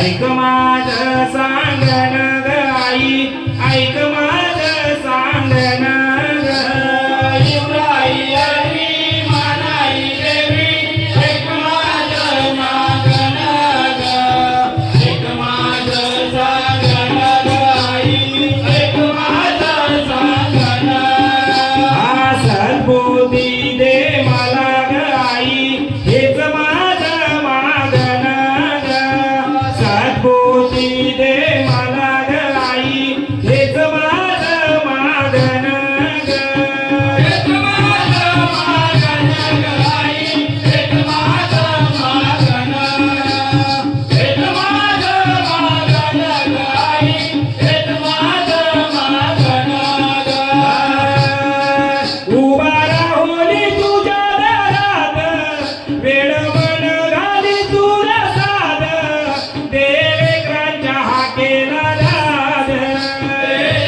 ऐक माझं सांगण ग आई, ऐक माझं सांगण ग. इब्राई आली मानाई देवी, ऐक माझं मागण ग. ऐक माझं सांगण ग आई, ऐक माझं सांगण. हा सद्बुद्धी दे मला ग आई, हेच माझं मागण ग. सद्बुद्धी दे मला ग आई, हेच माझं मागण ग. एक माझं मागण ग आई, एक माझं मागण. एक माझं मागण ग आई, एक माझं मागण ग. उभा राहुली तुझ्या दारात, वेळ मन घाली तुला साध, देवेकरांच्या हाकेला दाद.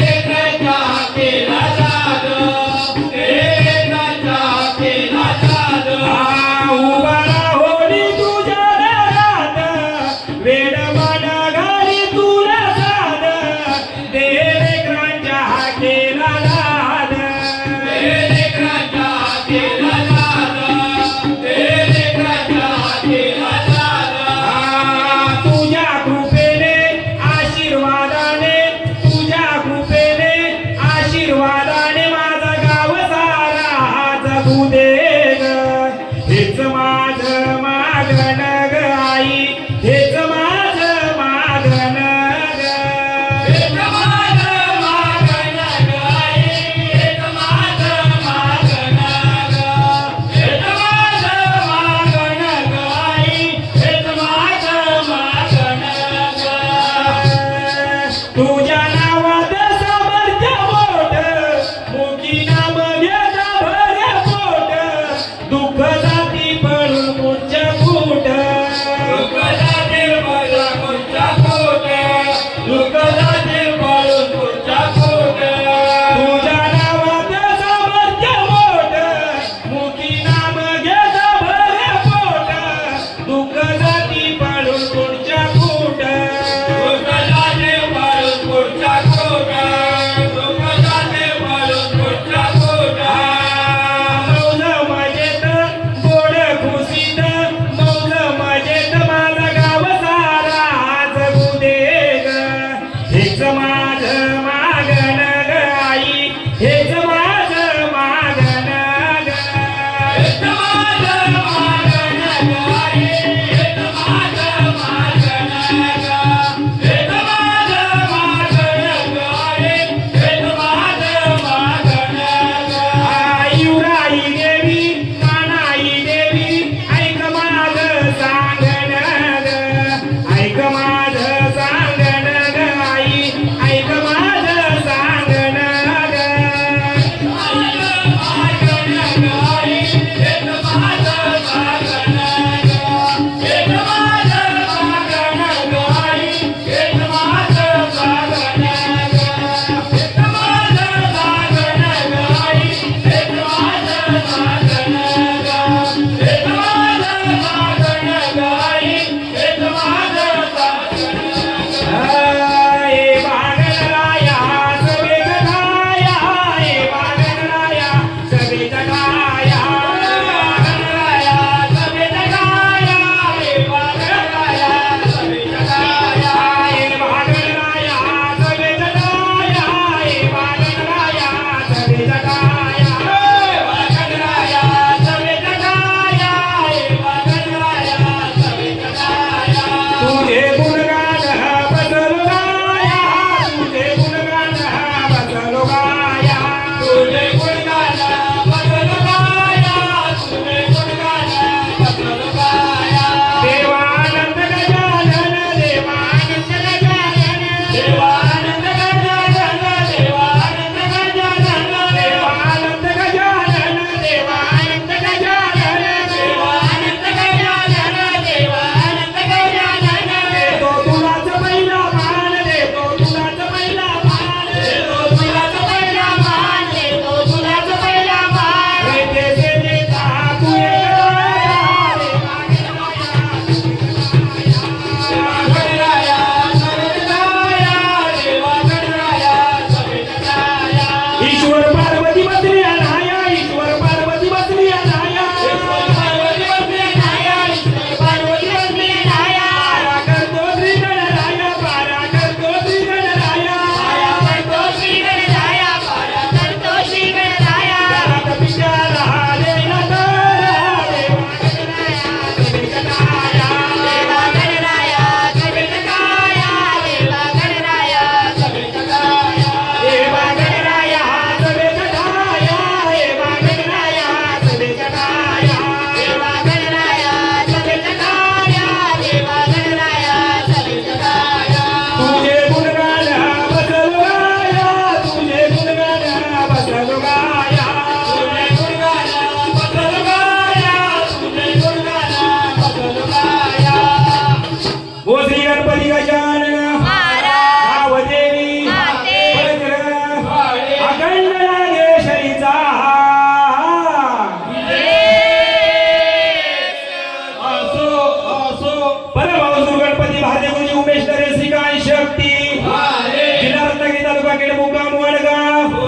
एकचा केला जादू, एकचा केला जादू. उभा राहुली तुझ्या दारात, वेळ मन घाली तुला साध, देवेकरांच्या हाकेला दाद. एकचा केला जादू, एकचा केला जादू. तुझ्या कृपेने आशीर्वादाने, तुझ्या कृपेने आशीर्वादाने माझं गाव सारा जगू दे ग. हेच माझं मागण ग आई, हेच माझं मागण ग. एक माझं मागण ग आई, एक माझं मागण ग. एक माझं मागण ग आई, एक माझं मागण ग. तुझ्या नावात सामर्थ्य मोठ, मुखी नाम घेता भर पोट, दुःख जाती पडून उच्च फूट. उमेश दरेसी काय शक्ती जिल्हा रत्नागिरी तालुका केड मुक्काम वडगाव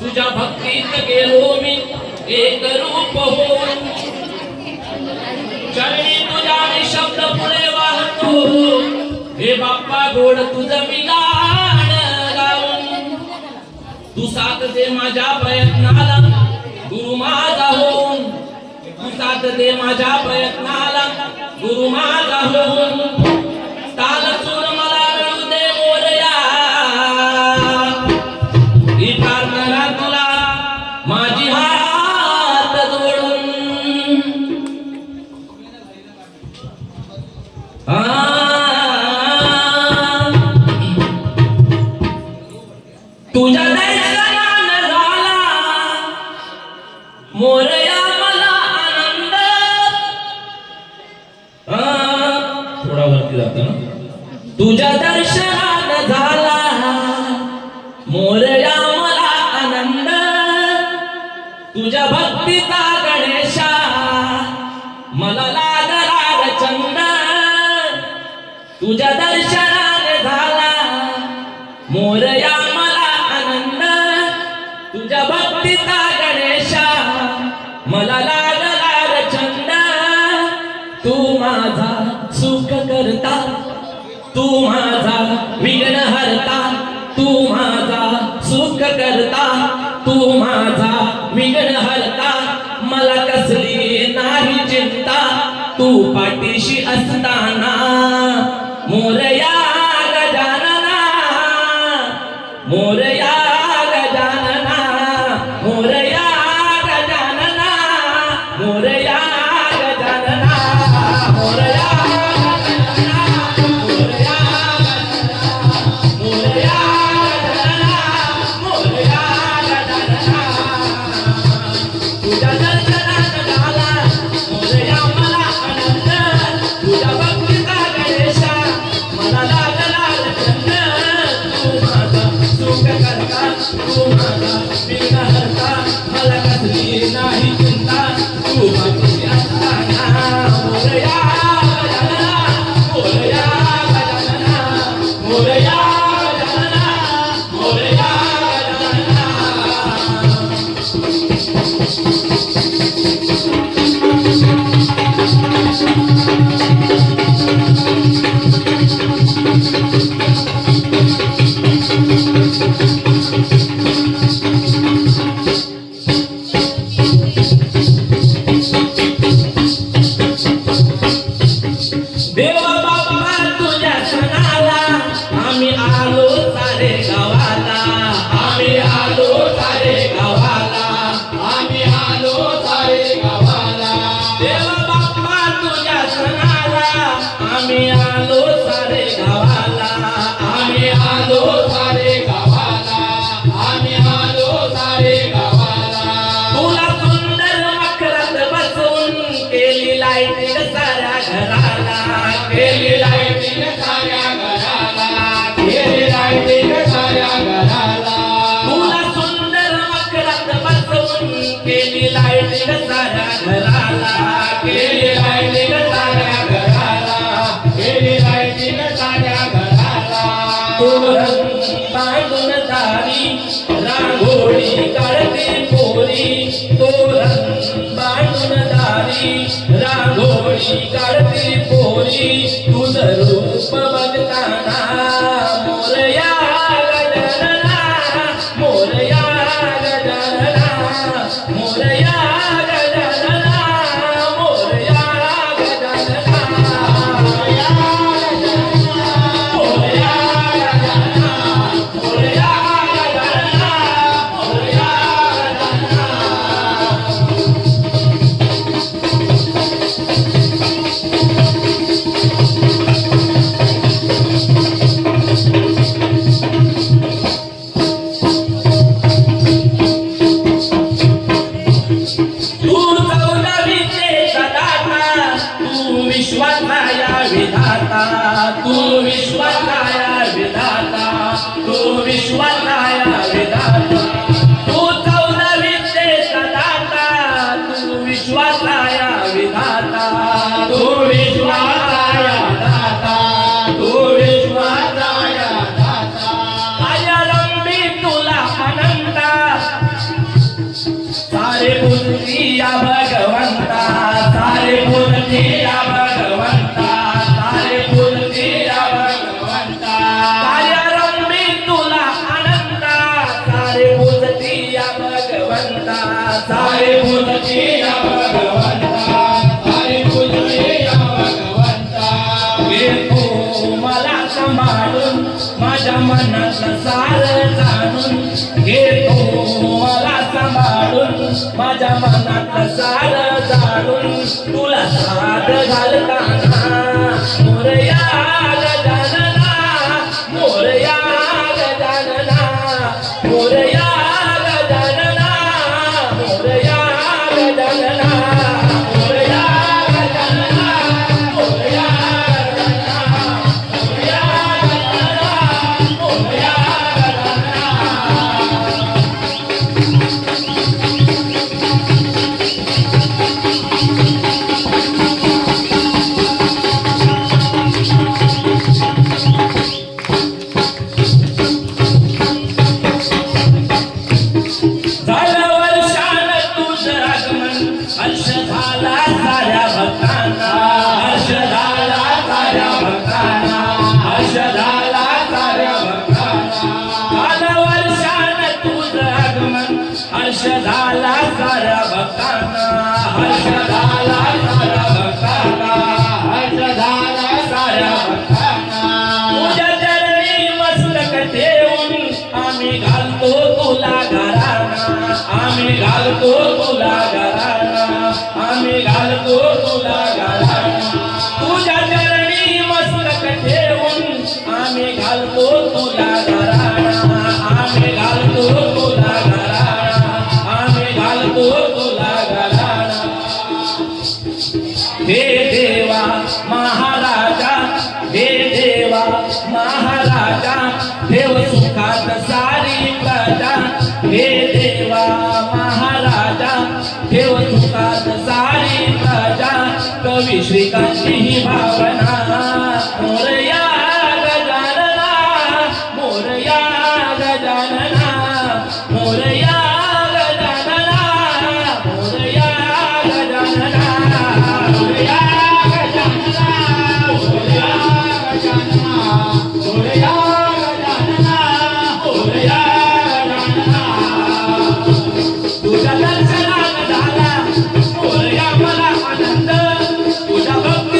तुझ्या भक्तीत गेलो मी एक रूप होऊन चरणी तुझ्या मी शब्द पुढे वाहतो हे बाप्पा गोड तुझं मी गाणं गाऊन तू साथ दे माझ्या प्रयत्नाला गुरु माझा होऊन तू साथ दे माझ्या प्रयत्नाला गुरु माझा होऊन ताल सूर मला मिळू दे मोरया ही प्रार्थना तुला माझी हात जोडून तुझ्या दर्शनानं झाला मोरया मला आनंद थोडा वरती जातो ना तुझ्या दर्शनानं झाला मोरया मला आनंद तुझ्या भक्तीचा गणेशा मला लागला चंद तुझ्या दर्शनाने झाला मोरया मला आनंद तुझ्या भक्तीचा गणेशा मला लागला चंद तू माझा सुख करता तू माझा विघ्न हरता तू माझा सुख करता तू माझा विघ्न हरता मला कसली नाही चिंता तू पाठीशी असताना मोरया गजानना मोरया गजानना मोरया गजानना मोरया गजानना मोरया मला कसली नाही चिंता तू माझी असताना मोरया गजानना मोरया गजानना मोरया गजानना मोरया गजानना देवा बाप्पा तुझ्या सणाला आम्ही आलो सारे गावाला आम्ही आलो सारे गावाला आम्ही आलो सारे गावाला देवा बाप्पा तुझ्या सणाला आम्ही आलो सारे गावाला आम्ही आलो सारे गावाला आम्ही आलो सारे गावाला तुला सुंदर मकरात बसवून केली लाईट साऱ्या घराला केली लाईटिंग साऱ्या घराला केली लाईटिंग साऱ्या घराला तुला सुंदर मकरात बसवून केली लाईटिंग साऱ्या घराला केली लाईटिंग साऱ्या घराला केली लाईटिंग साऱ्या घराला तोरण बांधून दारी रांगोळी काढते पोरी तोरण बांधून दारी रांगोळी काढते पोरी तुझं रूप बघताना मोरया गजानना मोरया गजानना मोरया गजानना मोरया गजानना मोरया गजानना मोरया गजानना मोरया गजानना मोरया गजानना पूजती या भगवंता सारे पूजती या भगवंता सारे पूजती या भगवंता कार्यारंभी तुला अनंता सारे पूजती या भगवंता सारे पूजती या भगवंता सारे पूजती या भगवंता घे तू मला सांभाळून माझ्या मनातलं सार जाणून घे तू मला सांभाळून माझ्या मनातलं सार जाणून तुला साथ घालताना मोरया गजानना मोरया गजानना मोरया गजानना मोरया गजानना मोरया गजानना मोरया हर्ष झाला साऱ्या भक्तांना हर्ष झाला साऱ्या भक्तांना हर्ष झाला साऱ्या भक्तांना झालं वर्षान तुझं आगमन हर्ष झाला साऱ्या भक्तांना हर्ष झाला साऱ्या भक्तांना हर्ष झाला साऱ्या भक्तांना तुझ्या चरणी मस्तक ठेवून आम्ही घालतो तुला घराना आम्ही घालतो तुला घराना आम्ही घालतो तुला घराना तुझ्या चरणी मस्तक ठेवून आम्ही घालतो तुला घराना आम्ही घालतो तुला घराना आम्ही घालतो तुला घराना हे देवा महाराजा हे देवा महाराजा देव सुखात सारी प्रजा हे देवा महाराजा देव सुखात सारी प्रजा कवी श्रीकांची ही भावना मोरया गजानना मोरया गजानना मोरया गजानना मोरया गजानना मोरया गजानना मोरया गजानना मोरया गजानना मोरया गजानना तुझ्या दर्शनात झाला मोरया मला आनंद तुझ्या भक्त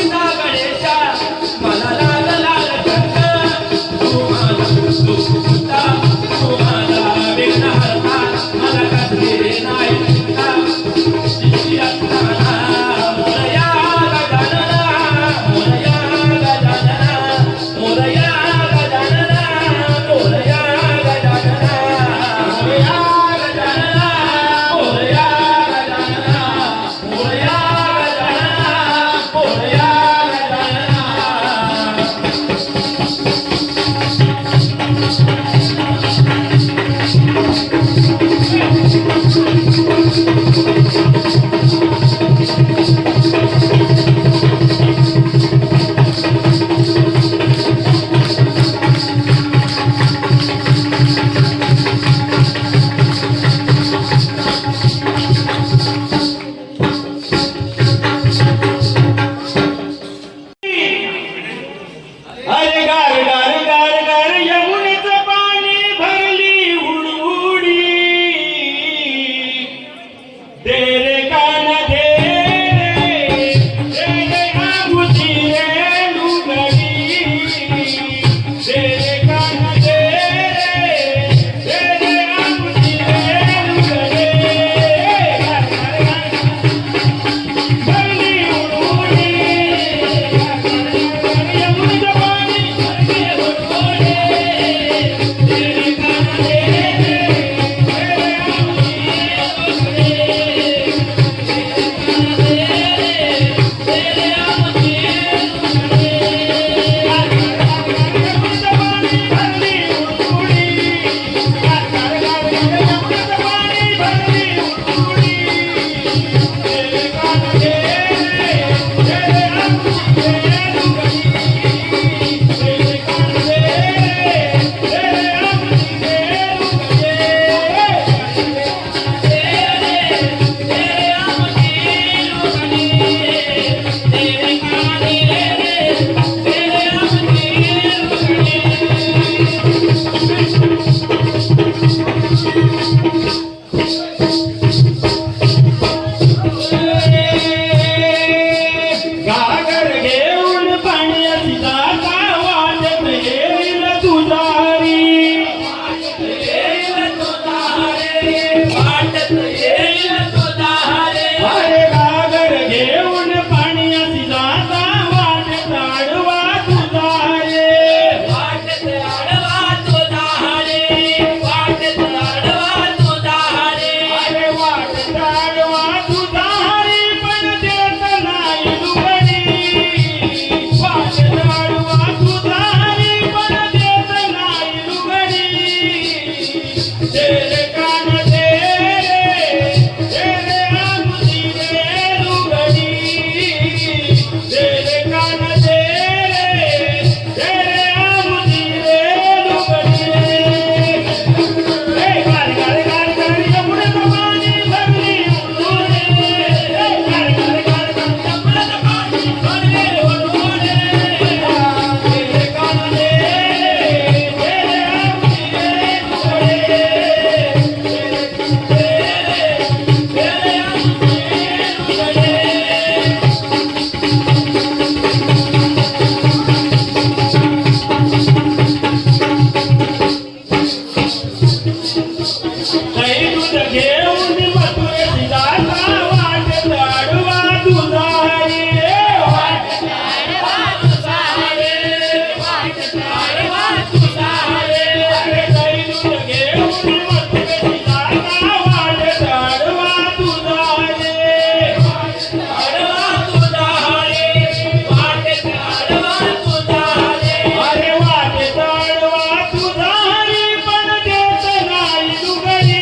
दूध घेऊन मथुरेची जाता वाटेत आडवा तुझा हरी वाटेत आडवा तुझा हरी वाटेत आडवा तुझा हरी अरे गाई दूध घेऊन मथुरेची जाता वाटेत आडवा तुझा हरी आडवा तुझा हरी वाटेत आडवा तुझा हरी अरे वाटेत आडवा तुझा हरी पण देत नाही दुगरी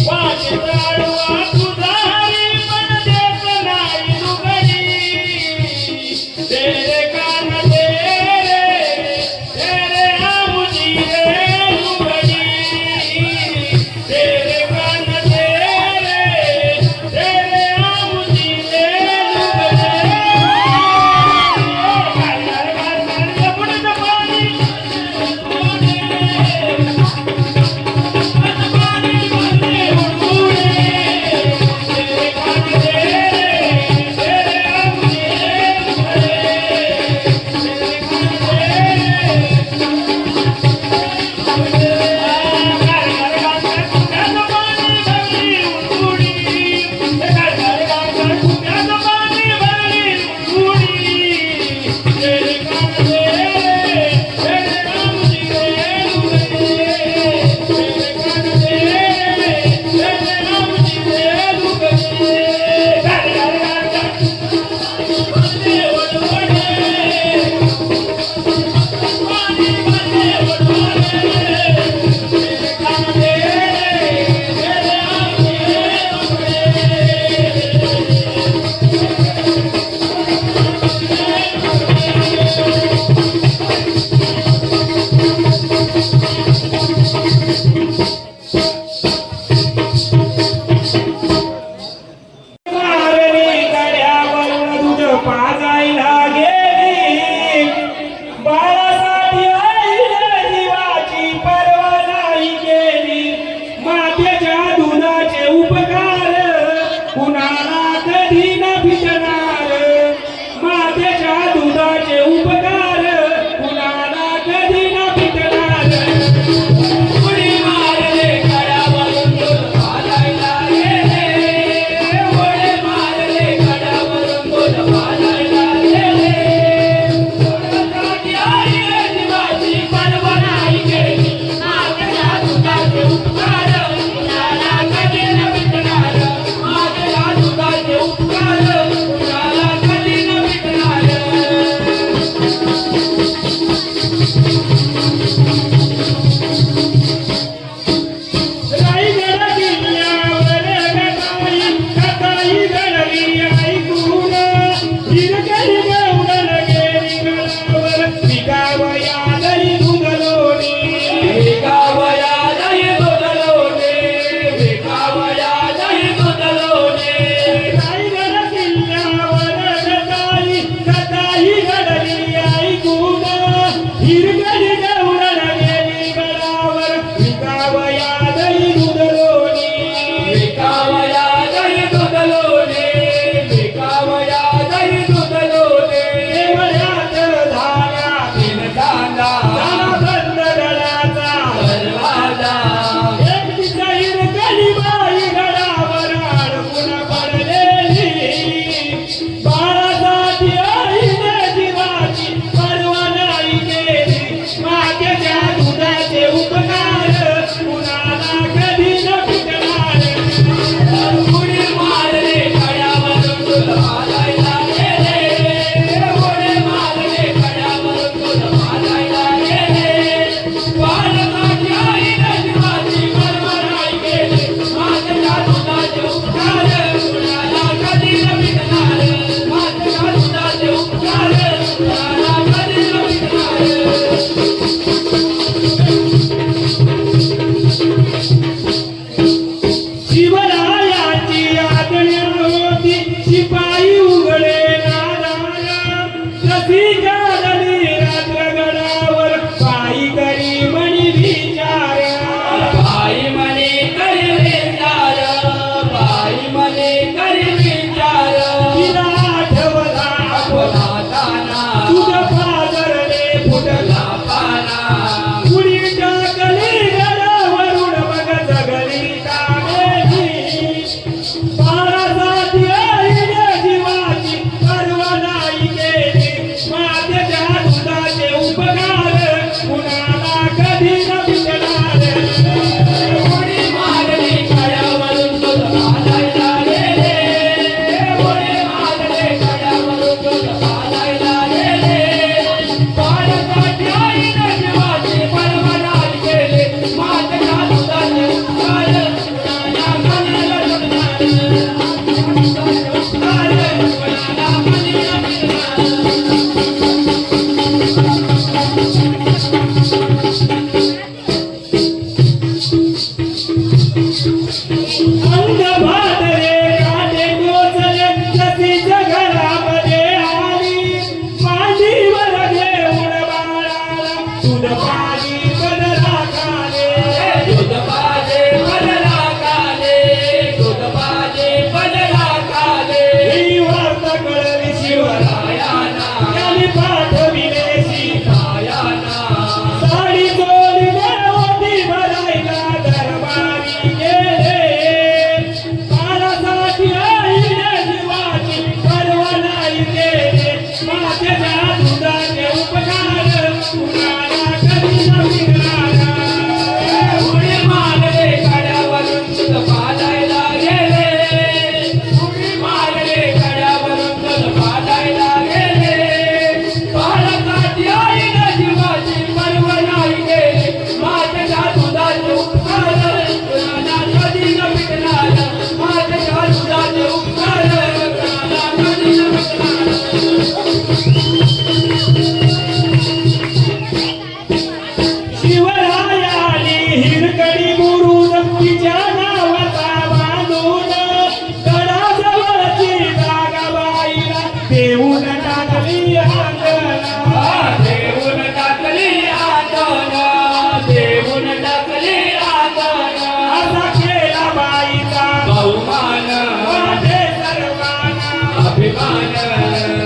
वाटेत आडवा तुझा हरी पण देत नाही दुगरी तेरे कान तेरे आमुजी रे दुगरी तेरे कान तेरे आमुजी रे पाजायला गेली बाळासाठी आईने जीवाची पर्वा नाही केली मातेच्या दुधाचे उपकार कुणाला कधी न फिटणार मातेच्या दुधाचे उपकार कुणाला कधी न फिटणार उडी मारले खड्या दुधाचे उपकार कुणाला म्हणेल जगणार कुणाला म्हणेल अंग भादरे काटे टोचले सतीच्या घरामध्ये आली मांडीवर घेऊन बाळाला दूध पाणी बदला खाले दूध पाजे बदला काले दूध पाजे बदला काले ही वार्त कळली शिवरायाना त्यांनी पाठविले कायाना साडी चोळीने ओटी भरायला दरबारी गेले बाळासाठी आईने जीवाची पर्वा नाही केले मातेच्या दुधाचे उपकार कुणाला कधी न मिळणार उडी मारले कड्यावरून दूध पाजायला गेले उडी मारले कड्यावरून दूध पाजायला गेले बाळासाठी आईने जीवाची पर्वा नाही केली माझ्या दुधाचे उपकार कुणाला कधी न मिटणार माझ्या दुधाचे उपकार कुणाला कधी न मिटणार शिवरायाने हिरकडी मुरुड तिच्या नावाचा बांधून गडाजवळची जागा बाईला देऊन टाकली अंगणा देऊन टाकली आतोना देऊन टाकली आतोना असा केला बाईचा बहुमान माझे सर्वांना अभिमान